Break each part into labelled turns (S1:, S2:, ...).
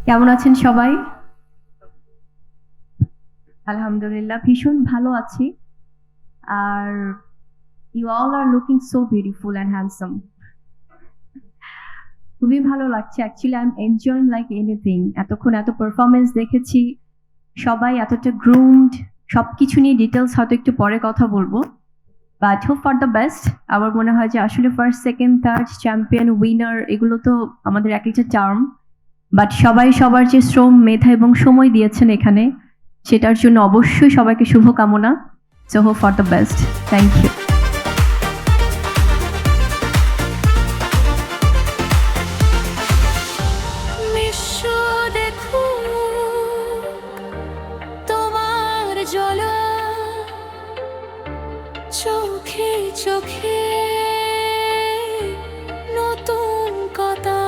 S1: কেমন আছেন সবাই? আলহামদুলিল্লাহ ভীষণ ভালো আছি। Are you all are looking so beautiful and handsome. খুবই ভালো লাগছে। Actually I am enjoying like anything. এতক্ষণ এত পারফরমেন্স দেখেছি, সবাই এতটা গ্রুমড, সবকিছু নিয়ে ডিটেলস হয়তো একটু পরে কথা বলবো। But hope for the best. আমার মনে হয় যে আসলে first, second, third, champion, winner এগুলো তো আমাদের এক একটা টার্ম। বাট সবাই সবার যে শ্রম, মেধা এবং সময় দিয়েছেন এখানে, সেটার জন্য অবশ্যই সবাইকে শুভকামনা। So hope for the best. Thank you.
S2: বিশ্ব দেখুক তোমার জ্বলা চোখে চোখে নতুন কথা।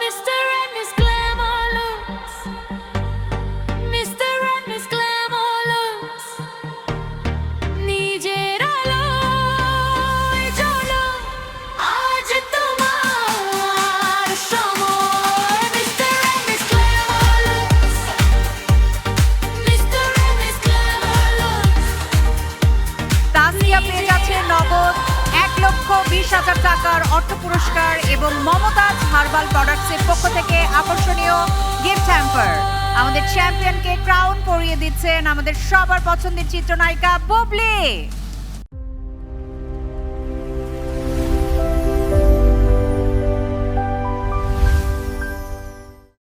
S2: Mister and miss glamorous, mister and miss glamorous, নিজের আলোয় জ্বলো, আজ তোমার সময়। Mister and miss glamorous, mister and miss glamorous.
S3: Tasnia পেয়ে যাচ্ছে নগদ 1,20,000 টাকার অর্থ পুরস্কার এবং মমতাজ হার্বাল প্রোডাক্টসের পক্ষ থেকে আকর্ষণীয় গিফট হ্যাম্পার। আমাদের চ্যাম্পিয়নকে ক্রাউন পরিয়ে দিচ্ছেন আমাদের সবার পছন্দের চিত্রনায়িকা বুবলি।